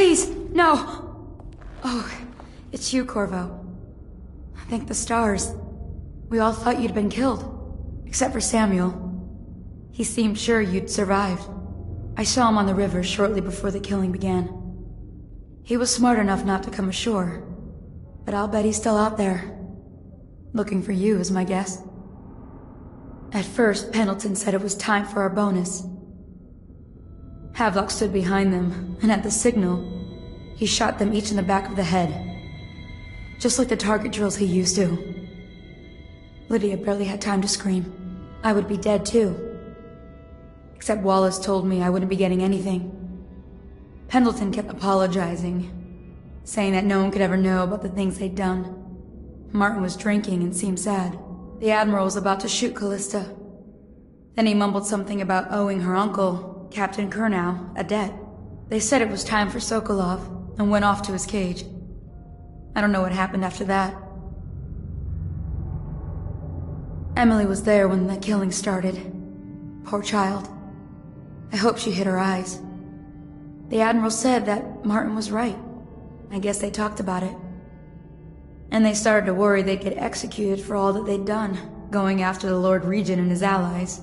Please, no! Oh, it's you, Corvo. Thank the stars. We all thought you'd been killed. Except for Samuel. He seemed sure you'd survived. I saw him on the river shortly before the killing began. He was smart enough not to come ashore. But I'll bet he's still out there. Looking for you, is my guess. At first, Pendleton said it was time for our bonus. Havelock stood behind them, and at the signal, he shot them each in the back of the head. Just like the target drills he used to. Lydia barely had time to scream. I would be dead too. Except Wallace told me I wouldn't be getting anything. Pendleton kept apologizing, saying that no one could ever know about the things they'd done. Martin was drinking and seemed sad. The Admiral was about to shoot Callista. Then he mumbled something about owing her uncle, Captain Kurnow, a debt. They said it was time for Sokolov, and went off to his cage. I don't know what happened after that. Emily was there when the killing started. Poor child. I hope she hid her eyes. The Admiral said that Martin was right. I guess they talked about it. And they started to worry they'd get executed for all that they'd done, going after the Lord Regent and his allies.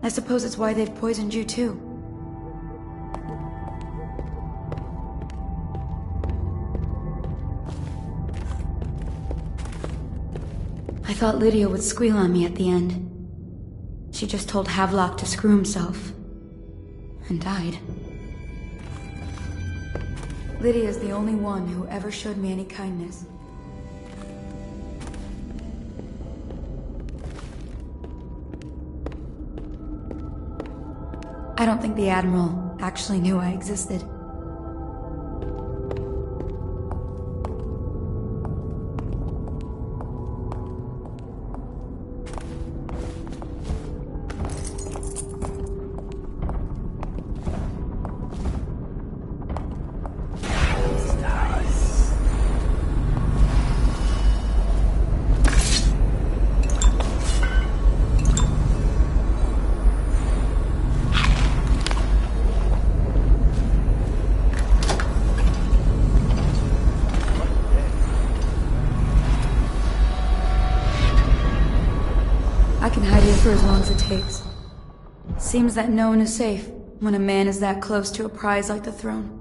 I suppose it's why they've poisoned you too. I thought Lydia would squeal on me at the end. She just told Havelock to screw himself. And died. Lydia's the only one who ever showed me any kindness. I don't think the Admiral actually knew I existed. I can hide here for as long as it takes. Seems that no one is safe when a man is that close to a prize like the throne.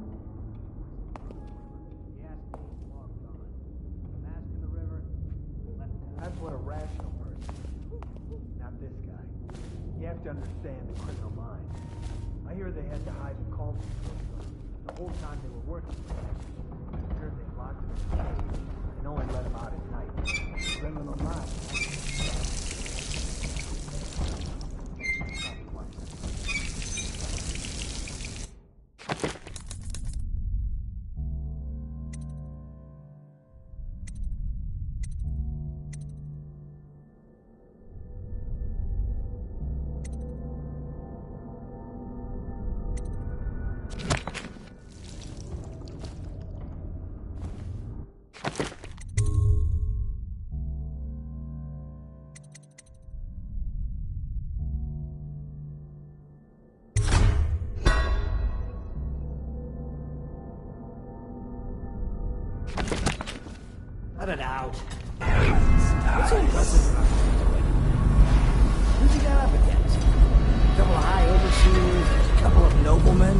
That's what a rational person is. Not this guy. You have to understand the criminal mind. I hear they had to hide the cauldron the whole time they were working together. I heard they locked him in a cage and only let him out at night. Criminal mind. Let it out. What's so impressive about this doing? Who's he got up against? A couple of high overseers, a couple of noblemen?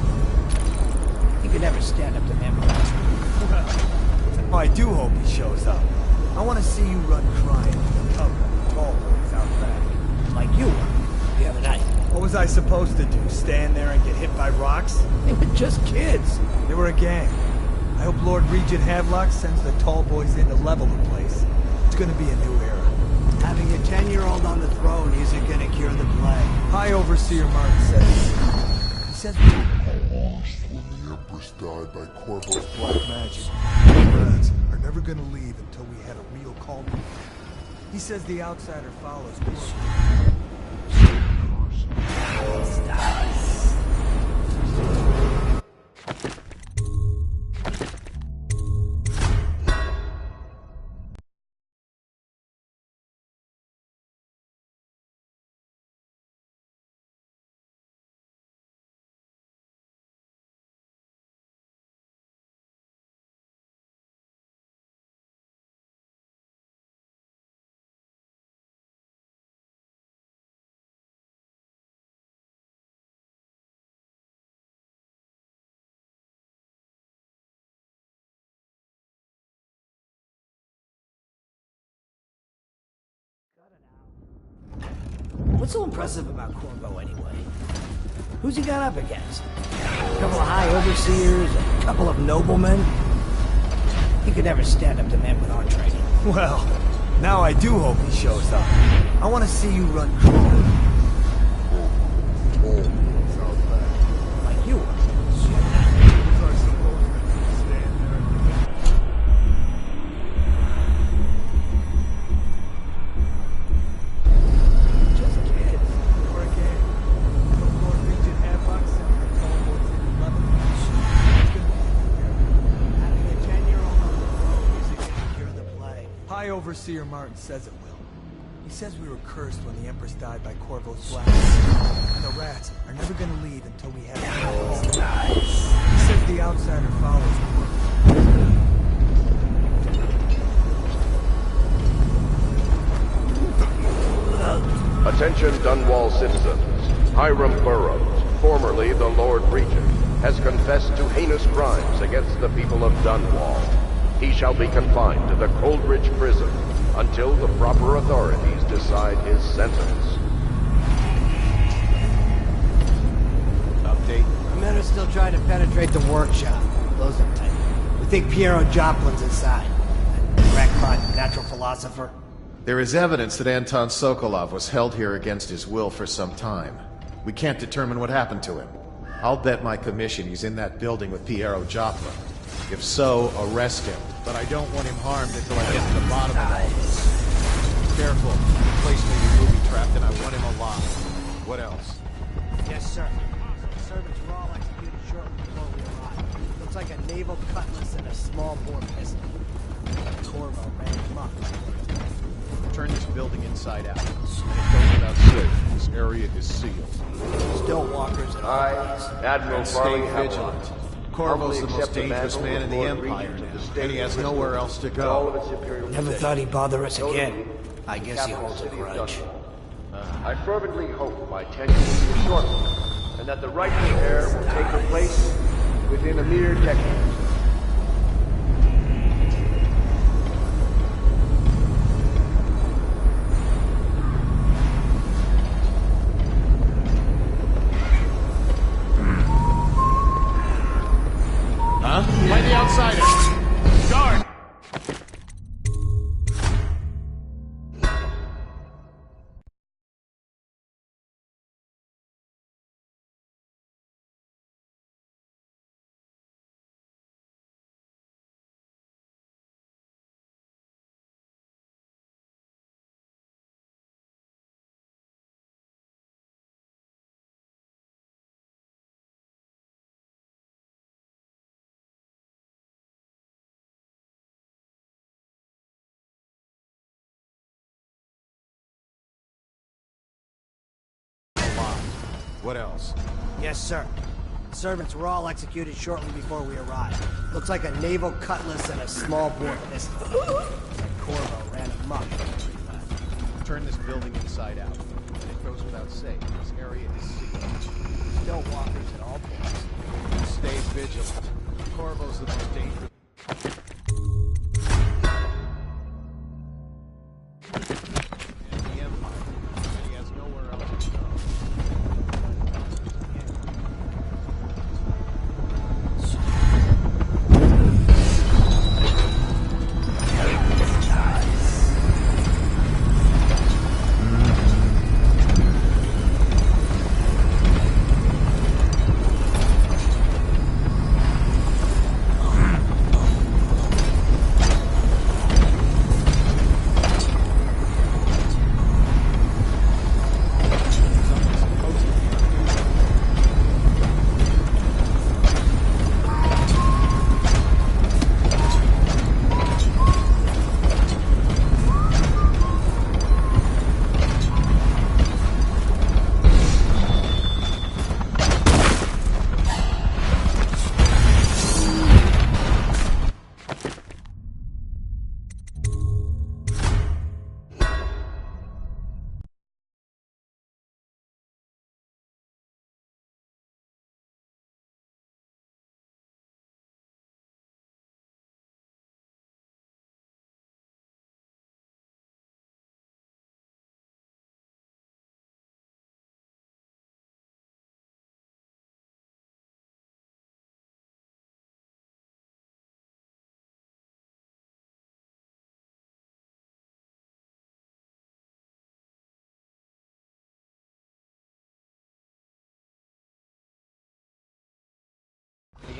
He could never stand up to him. Well, I do hope he shows up. I want to see you run crying with the cover of the tall boys out back. Like you were the other night. What was I supposed to do? Stand there and get hit by rocks? They were just kids. They were a gang. I hope Lord Regent Havelock sends the tall boys in to level the place. It's gonna be a new era. Having a 10-year-old on the throne isn't gonna cure the plague. High Overseer Martin says. He says I lost when the Empress died by Corvo's black magic. The rats are never gonna leave until we had a real cauldron. He says the outsider follows What's so impressive about Corvo anyway? Who's he got up against? A couple of high overseers, a couple of noblemen? He could never stand up to men with our training. Well, now I do hope he shows up. I want to see you run cruel. Like you were. Just kids. We're a gang. Don't go and reach in handbucks and we're told what's in 11. Having a 10-year-old on the road isn't gonna cure the plague. High Overseer Martin says it will. He says we were cursed when the Empress died by Corvo's blast. And the rats are never gonna leave until we have the He says the outsider follows Corvo. Attention Dunwall citizens. Hiram Burroughs, formerly the Lord Regent, has confessed to heinous crimes against the people of Dunwall. He shall be confined to the Coldridge prison until the proper authorities decide his sentence. Update. The men are still trying to penetrate the workshop. Those are tight. We think Piero Joplin's inside. That crackpot natural philosopher. There is evidence that Anton Sokolov was held here against his will for some time. We can't determine what happened to him. I'll bet my commission he's in that building with Piero Joplin. If so, arrest him. But I don't want him harmed until I get to the bottom of all this. Careful. The place may be booby-trapped and I want him alive. What else? Yes, sir. Servants were all executed shortly before we arrived. Looks like a naval cutlass and a small bore pistol. Corvo ran amok. Turn this building inside out. And it goes without saying, this area is sealed. Still walkers at all I, places. Admiral And stay Farley vigilant. Havelock, Corvo's the humbly most accept the dangerous mantle man in of the Lord Empire, Regent of the and state he has of nowhere else to and all of go. its imperial Never possessions. thought he'd bother us Notably, again. I the guess he capital holds a city of grudge. Dunwall. I fervently hope my tenure will be short, and that the rightful heir will take her place within a mere decade. Huh? Find the outsiders! Guard! What else? Yes, sir. Servants were all executed shortly before we arrived. Looks like a naval cutlass and a small bore pistol. Corvo ran amok. Turn this building inside out. And it goes without saying, this area is sealed. Still walkers at all places. Stay vigilant. Corvo's the most dangerous. And the Empire, and he has nowhere else to go.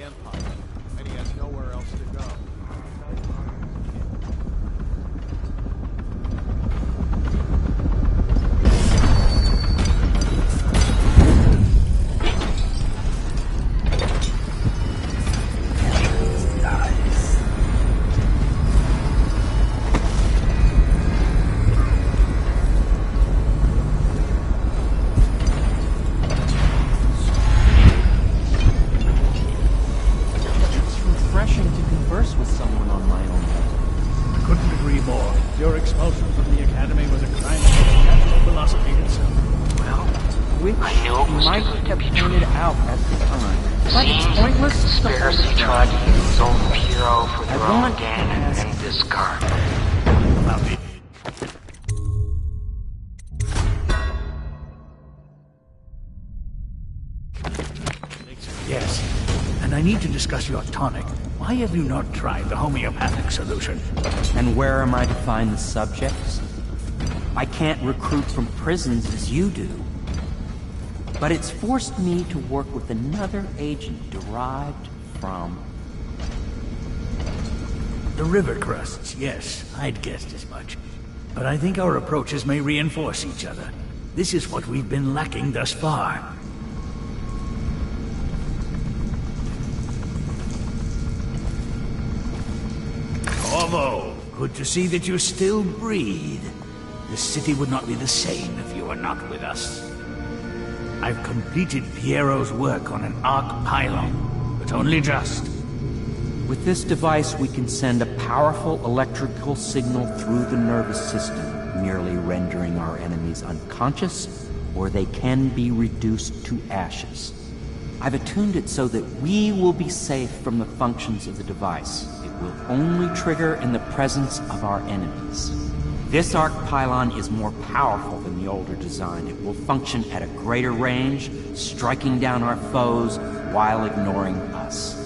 the Empire, and he has nowhere else to go. With someone on my own level. I couldn't agree more. Your expulsion from the Academy was a crime against natural philosophy itself. Well, which might have pointed out at the time. But it's pointless. Conspiracy tried to use old Piero for their own gain and discard. Love it. Yes, and I need to discuss your tonic. Why have you not tried the homeopathic solution? And where am I to find the subjects? I can't recruit from prisons as you do. But it's forced me to work with another agent derived from... The river crusts, yes. I'd guessed as much. But I think our approaches may reinforce each other. This is what we've been lacking thus far. Corvo, good to see that you still breathe. The city would not be the same if you were not with us. I've completed Piero's work on an arc pylon, but only just. With this device, we can send a powerful electrical signal through the nervous system, merely rendering our enemies unconscious, or they can be reduced to ashes. I've attuned it so that we will be safe from the functions of the device. It will only trigger in the presence of our enemies. This arc pylon is more powerful than the older design. It will function at a greater range, striking down our foes while ignoring us.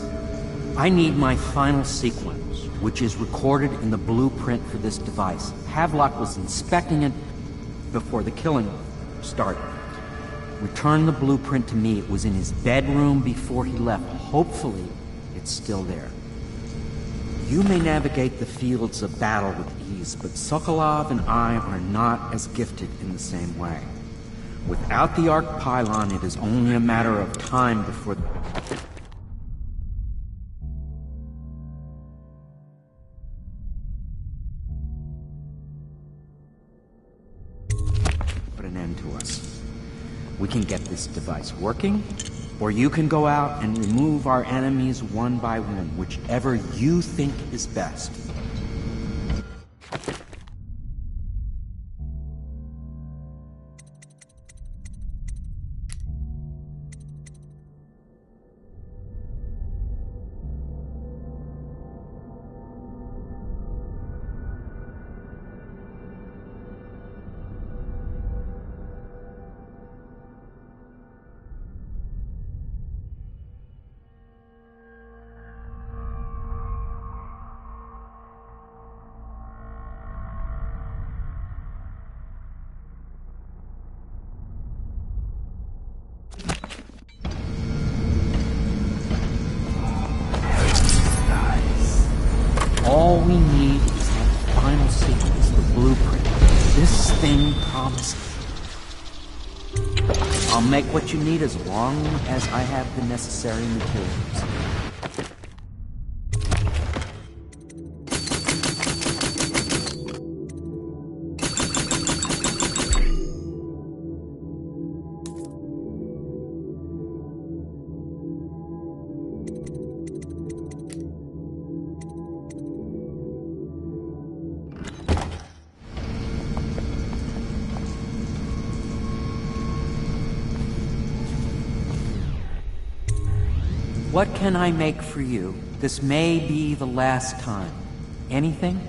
I need my final sequence, which is recorded in the blueprint for this device. Havelock was inspecting it before the killing started. Return the blueprint to me. It was in his bedroom before he left. Hopefully, it's still there. You may navigate the fields of battle with ease, but Sokolov and I are not as gifted in the same way. Without the arc pylon, it is only a matter of time before put an end to us. We can get this device working, or you can go out and remove our enemies one by one, whichever you think is best. All we need is that final sequence, the blueprint. This thing promises. I'll make what you need as long as I have the necessary materials. What can I make for you? This may be the last time. Anything?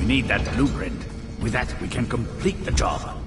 need that blueprint. With that, we can complete the job.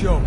joke.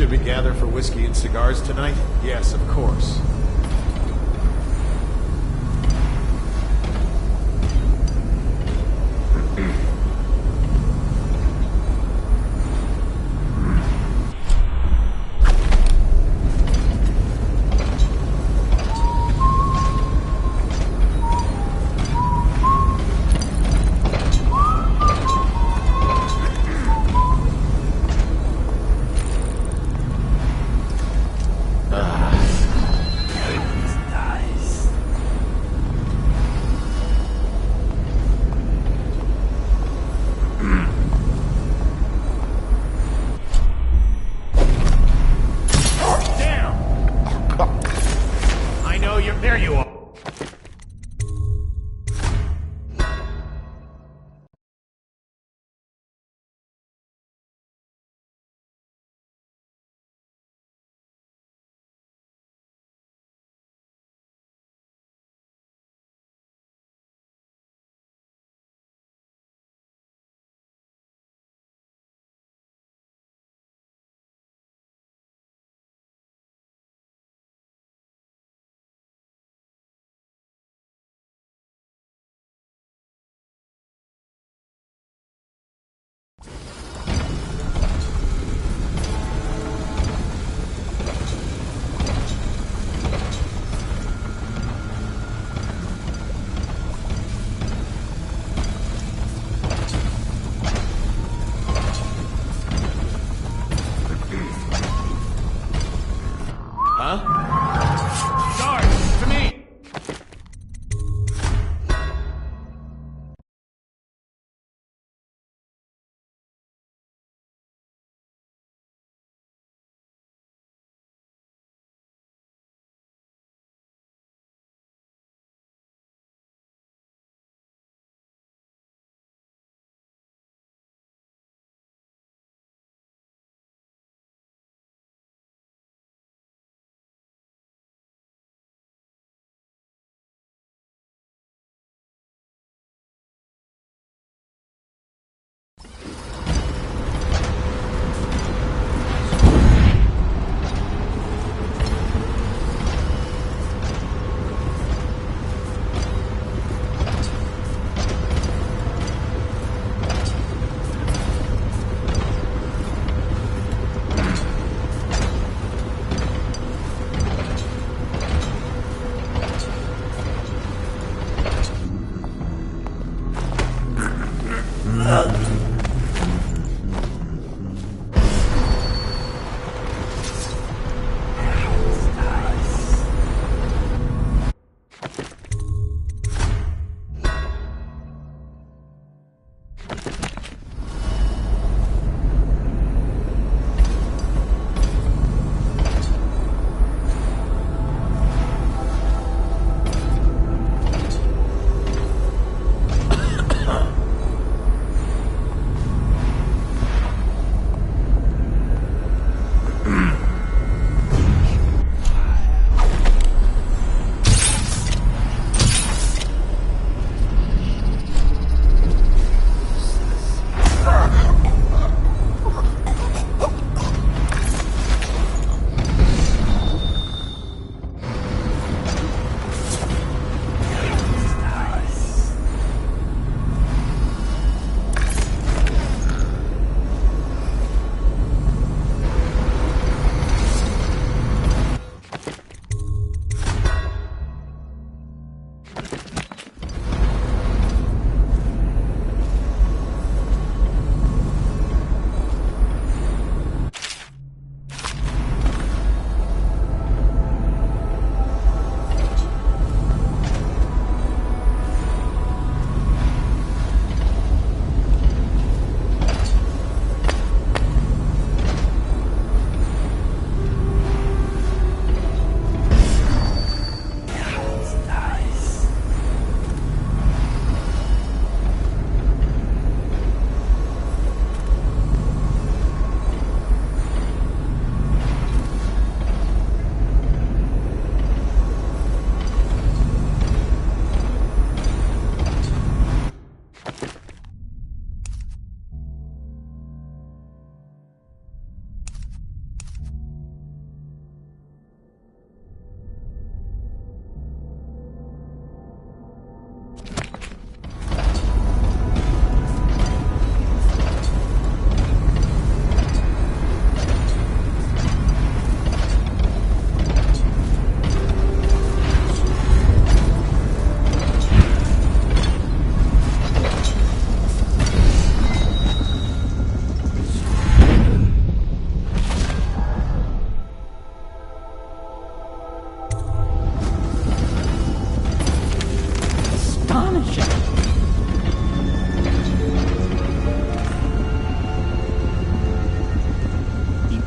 Should we gather for whiskey and cigars tonight? Yes, of course.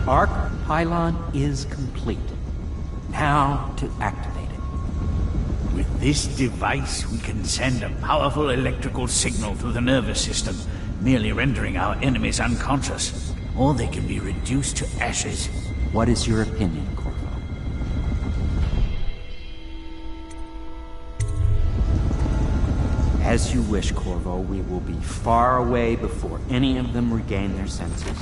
arc pylon is complete. Now to activate it. With this device, we can send a powerful electrical signal through the nervous system, merely rendering our enemies unconscious. Or they can be reduced to ashes. What is your opinion, Corvo? As you wish, Corvo. We will be far away before any of them regain their senses.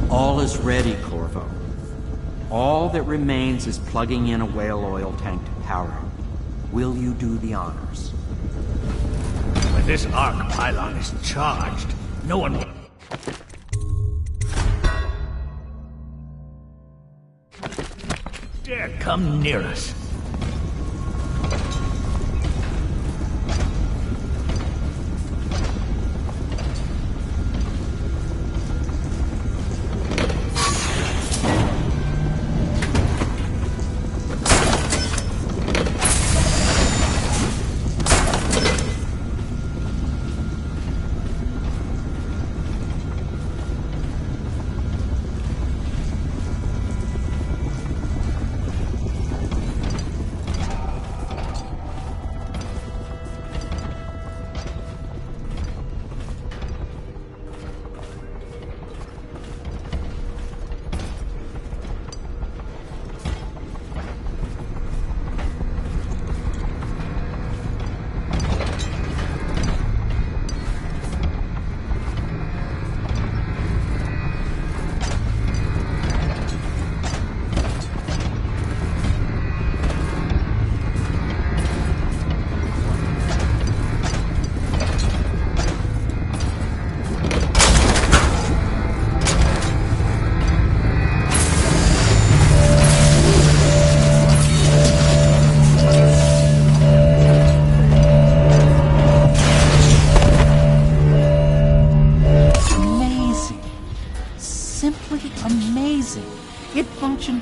All is ready, Corvo. All that remains is plugging in a whale oil tank to power it. Will you do the honors? When this arc pylon is charged, no one will... dare come near us.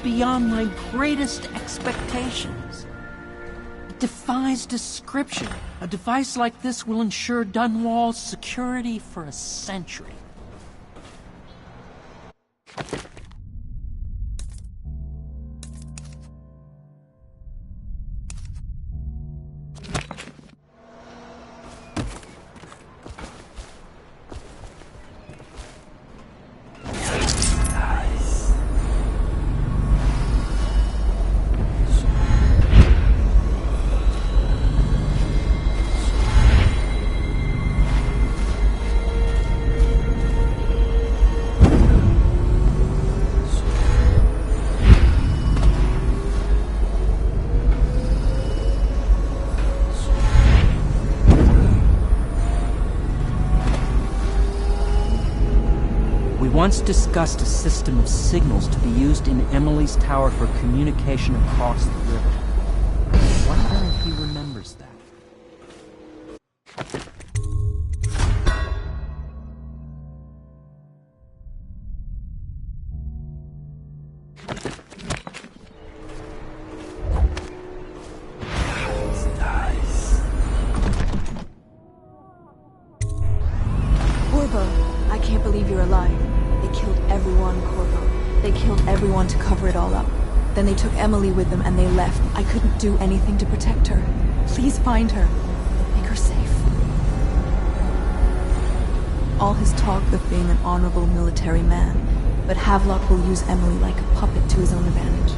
Beyond my greatest expectations. It defies description. A device like this will ensure Dunwall's security for a century. Once discussed a system of signals to be used in Emily's tower for communication across the river. I wonder if he remembers that. Corvo, I can't believe you're alive. They killed everyone, Corvo. They killed everyone to cover it all up. Then they took Emily with them and they left. I couldn't do anything to protect her. Please find her. Make her safe. All his talk of being an honorable military man, but Havelock will use Emily like a puppet to his own advantage.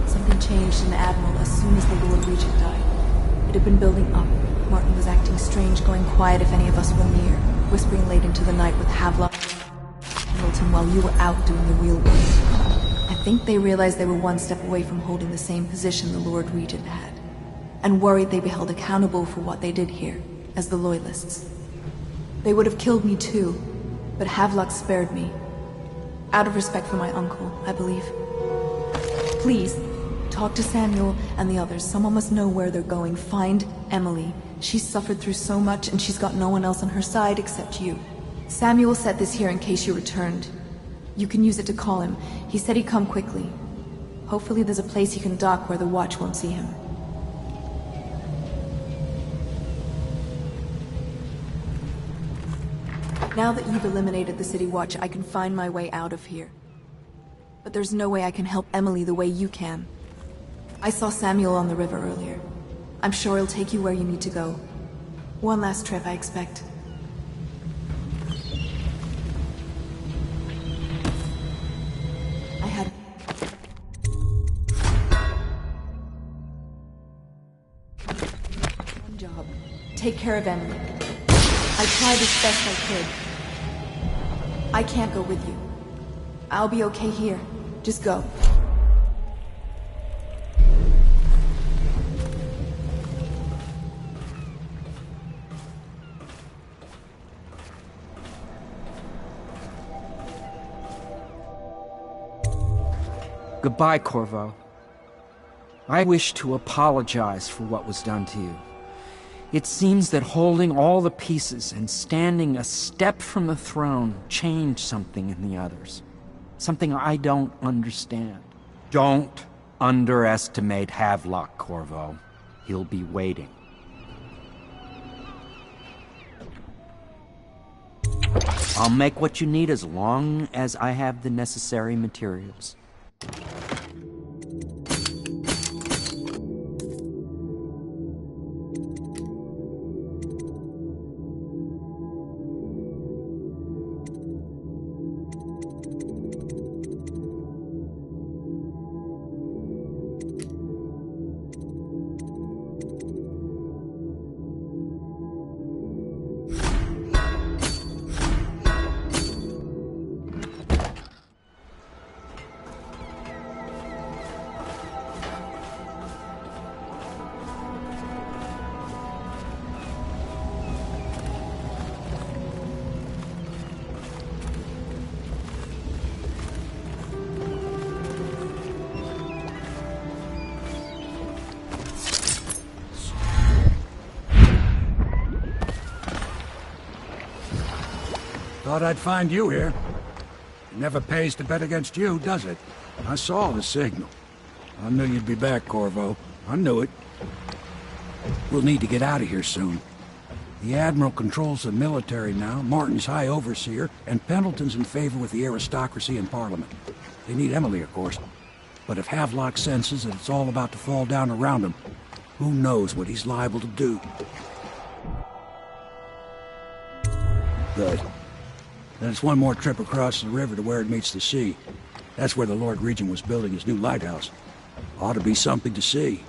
Something changed in the Admiral as soon as the Lord Regent died. It had been building up. Martin was acting strange, going quiet if any of us were near, whispering late into the night with Havelock Hamilton while you were out doing the real work. I think they realized they were one step away from holding the same position the Lord Regent had, and worried they'd be held accountable for what they did here, as the Loyalists. They would have killed me too, but Havelock spared me. Out of respect for my uncle, I believe. Please, talk to Samuel and the others. Someone must know where they're going. Find Emily. She's suffered through so much, and she's got no one else on her side except you. Samuel set this here in case you returned. You can use it to call him. He said he'd come quickly. Hopefully there's a place he can dock where the watch won't see him. Now that you've eliminated the City Watch, I can find my way out of here. But there's no way I can help Emily the way you can. I saw Samuel on the river earlier. I'm sure he'll take you where you need to go. One last trip, I expect. I had... one job. Take care of Emily. I tried as best I could. I can't go with you. I'll be okay here. Just go. Goodbye, Corvo. I wish to apologize for what was done to you. It seems that holding all the pieces and standing a step from the throne changed something in the others. Something I don't understand. Don't underestimate Havelock, Corvo. He'll be waiting. I'll make what you need as long as I have the necessary materials. Thought I'd find you here. It never pays to bet against you, does it? I saw the signal. I knew you'd be back, Corvo. I knew it. We'll need to get out of here soon. The Admiral controls the military now, Martin's High Overseer, and Pendleton's in favor with the aristocracy and Parliament. They need Emily, of course. But if Havelock senses that it's all about to fall down around him, who knows what he's liable to do. Good. Then it's one more trip across the river to where it meets the sea. That's where the Lord Regent was building his new lighthouse. Ought to be something to see.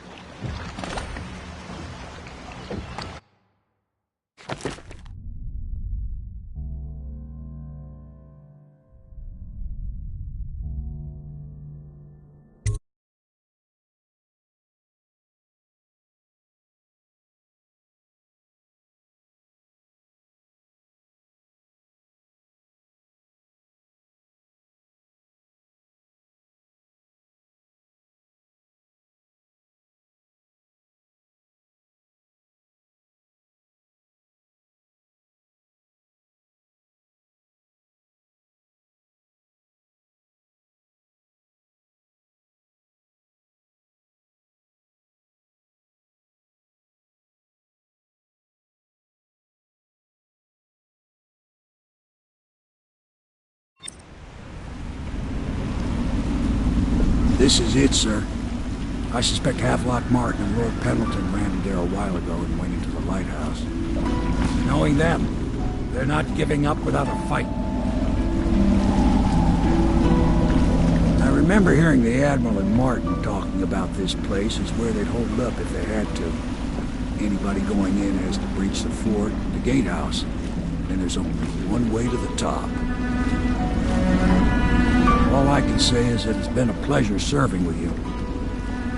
This is it, sir. I suspect Havelock Martin and Lord Pendleton landed there a while ago and went into the lighthouse. Knowing them, they're not giving up without a fight. I remember hearing the Admiral and Martin talking about this place as where they'd hold up if they had to. Anybody going in has to breach the fort, the gatehouse, and there's only one way to the top. All I can say is that it's been a pleasure serving with you.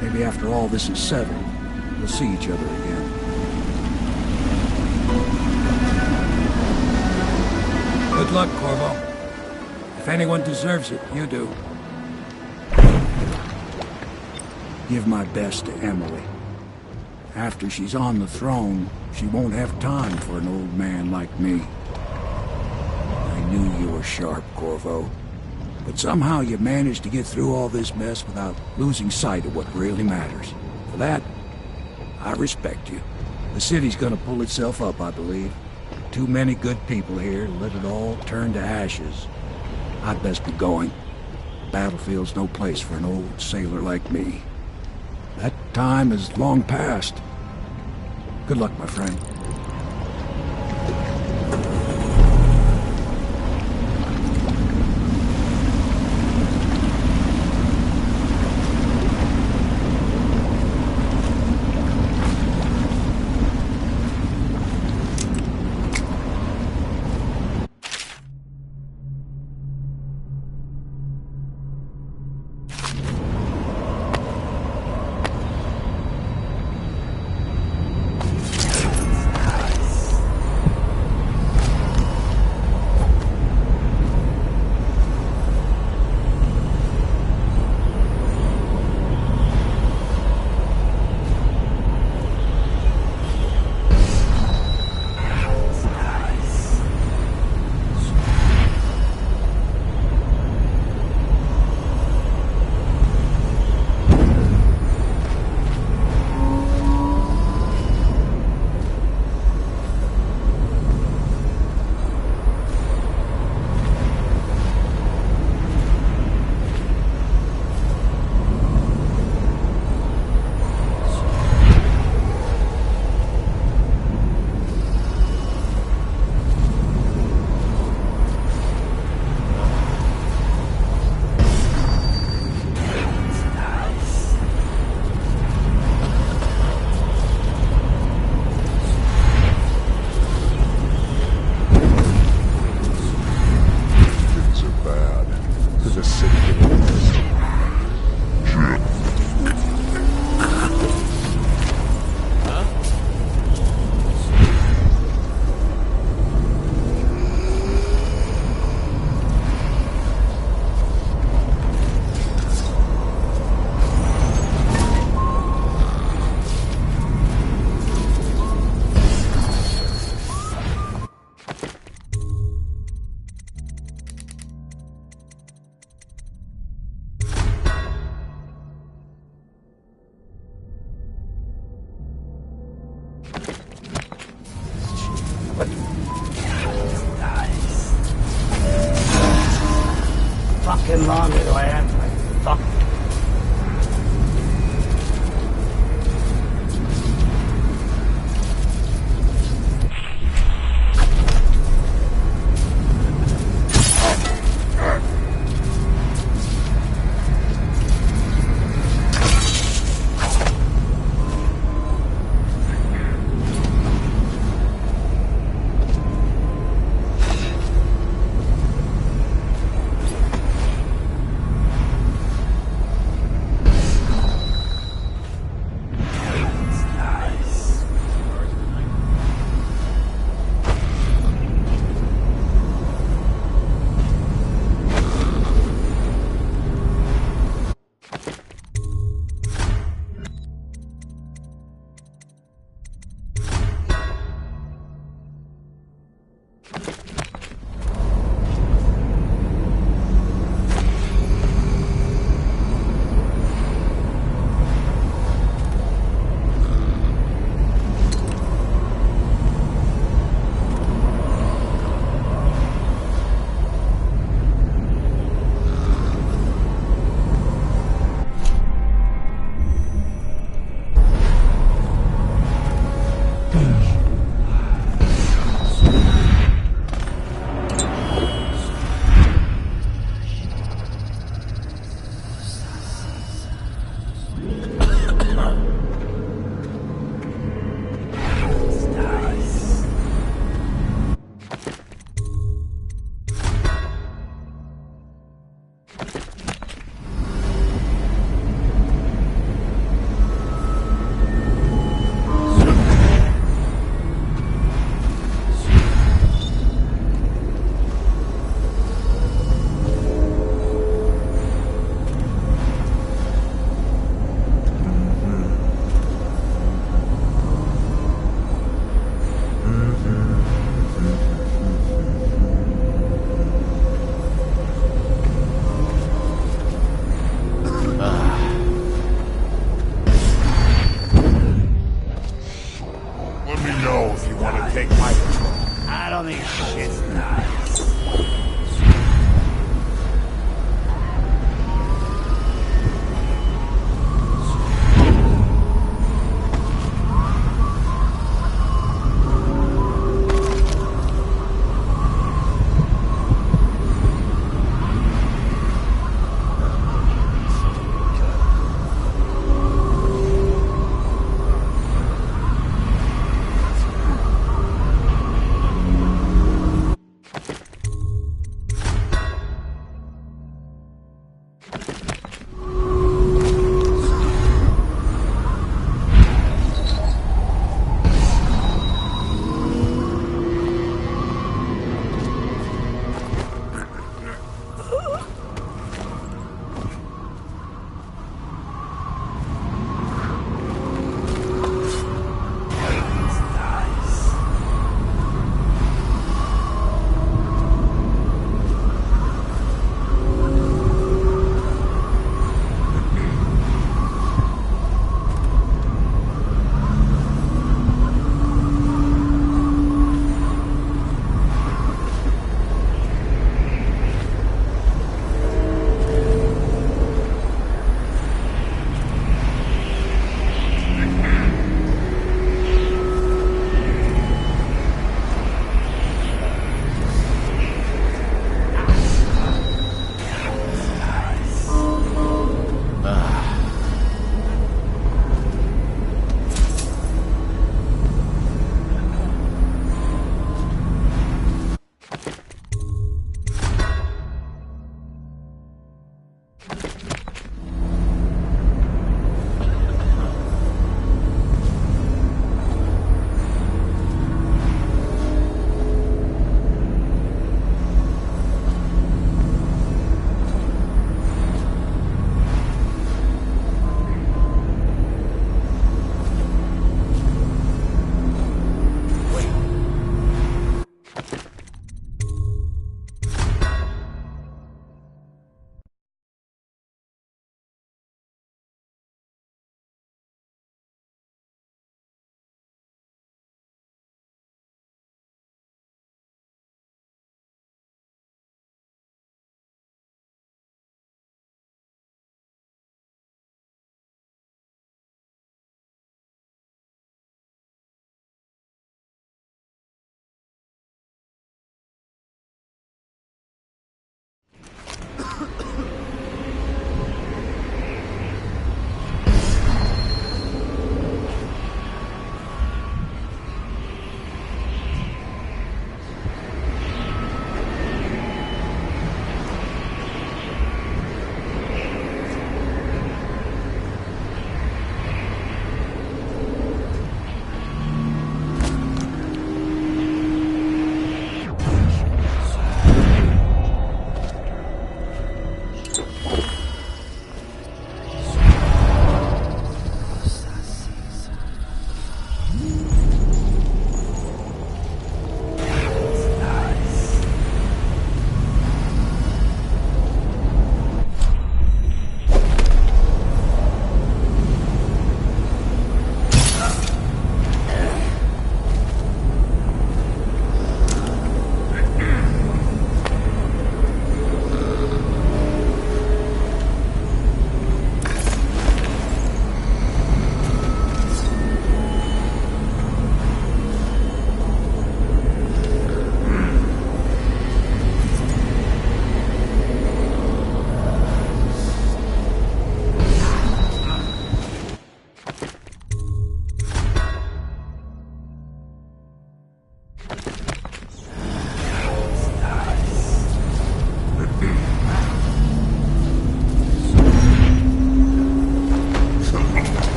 Maybe after all this is settled, we'll see each other again. Good luck, Corvo. If anyone deserves it, you do. Give my best to Emily. After she's on the throne, she won't have time for an old man like me. I knew you were sharp, Corvo. But somehow you managed to get through all this mess without losing sight of what really matters. For that, I respect you. The city's gonna pull itself up, I believe. too many good people here to let it all turn to ashes. I'd best be going. Battlefield's no place for an old sailor like me. That time is long past. Good luck, my friend. Fucking longer do I have to fuck? Let me know if you want to take my patrol. I don't think shit's nice.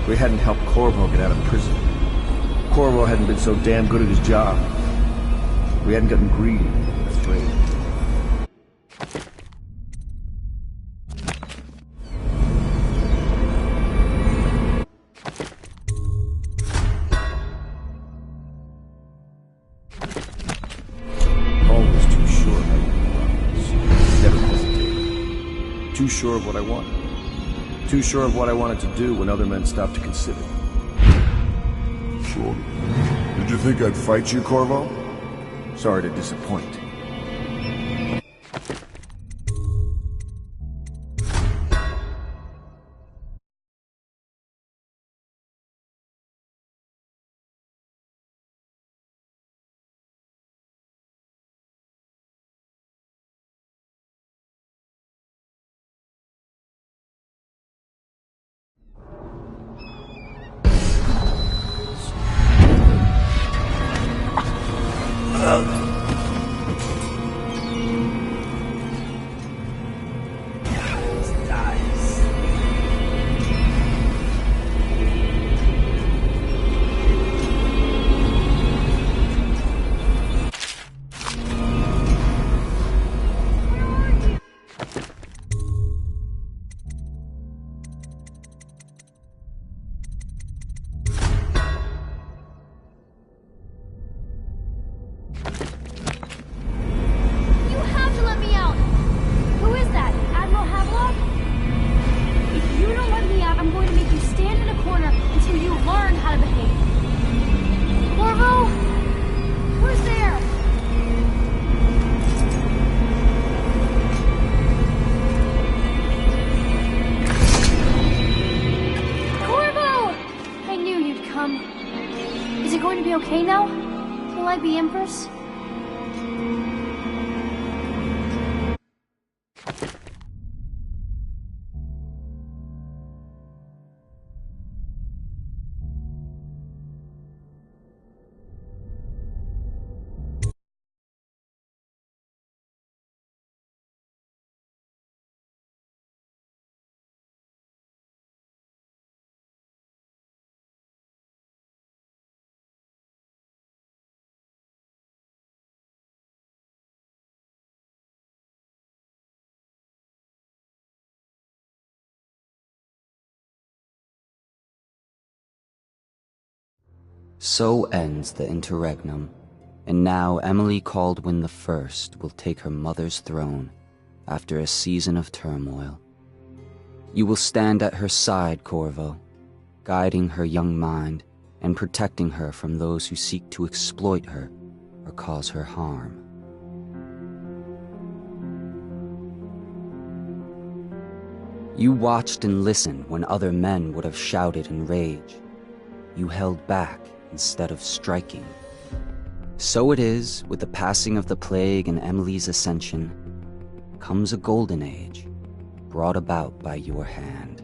We hadn't helped Corvo get out of prison. Corvo hadn't been so damn good at his job. We hadn't gotten greedy and afraid. Always too sure of my problems. Never hesitated. Too sure of what I wanted. Too sure of what I wanted to do when other men stopped to consider. Sure. Did you think I'd fight you, Corvo? Sorry to disappoint. Is it going to be okay now? Will I be Empress? So ends the interregnum, and now Emily Caldwin I will take her mother's throne after a season of turmoil. You will stand at her side, Corvo, guiding her young mind and protecting her from those who seek to exploit her or cause her harm. You watched and listened when other men would have shouted in rage. You held back instead of striking. So it is, with the passing of the plague and Emily's ascension, comes a golden age, brought about by your hand.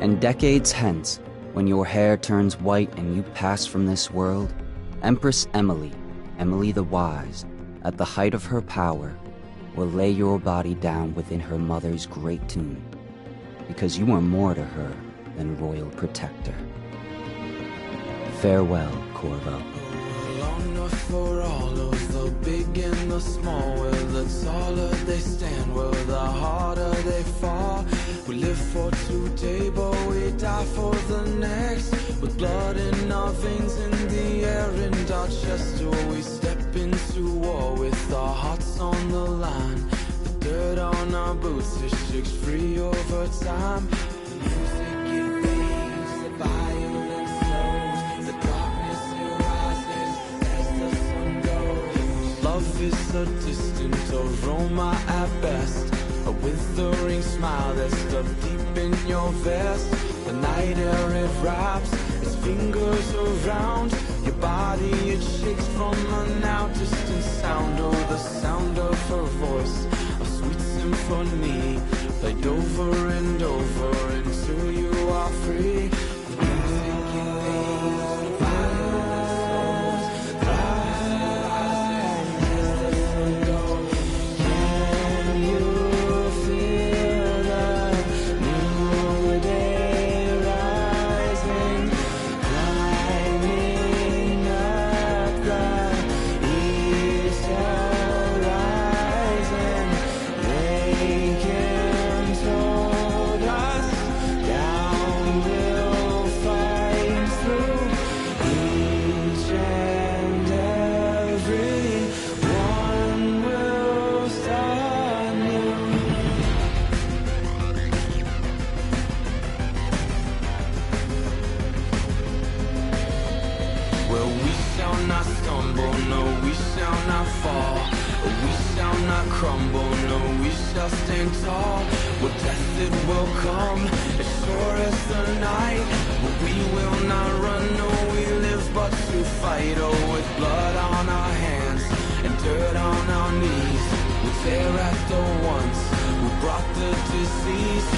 And decades hence, when your hair turns white and you pass from this world, Empress Emily, Emily the Wise, at the height of her power, will lay your body down within her mother's great tomb, because you are more to her than royal protector. Farewell, Corvo. Long enough for all of the big and the small, where the taller they stand, where the harder they fall. We live for today, but we die for the next. With blood in our veins, in the air, and our chest, we step into war with our hearts on the line. The dirt on our boots, it shakes free over time. The music, it fades, the violence slows, the darkness, it rises as the sun goes. Love is a distant aroma at best, a withering smile that's stuffed deep in your vest. The night air, it wraps its fingers around your body, it shakes from a now distant sound. Oh, the sound of her voice, a sweet symphony, played over and over until you are free. The music, it fades, the violence slows, rising as the sun goes. Can you feel the new day rising, climbing up the eastern horizon? They can told us down we'll fight through each and every one will start new. Well, we shall not stumble, no, we shall not fall. We shall not crumble, no, we shall stand tall. Well, death it will come, as sure as the night. But we will not run, no, we live but to fight. Oh, with blood on our hands and dirt on our knees, we tear at the ones who brought the disease.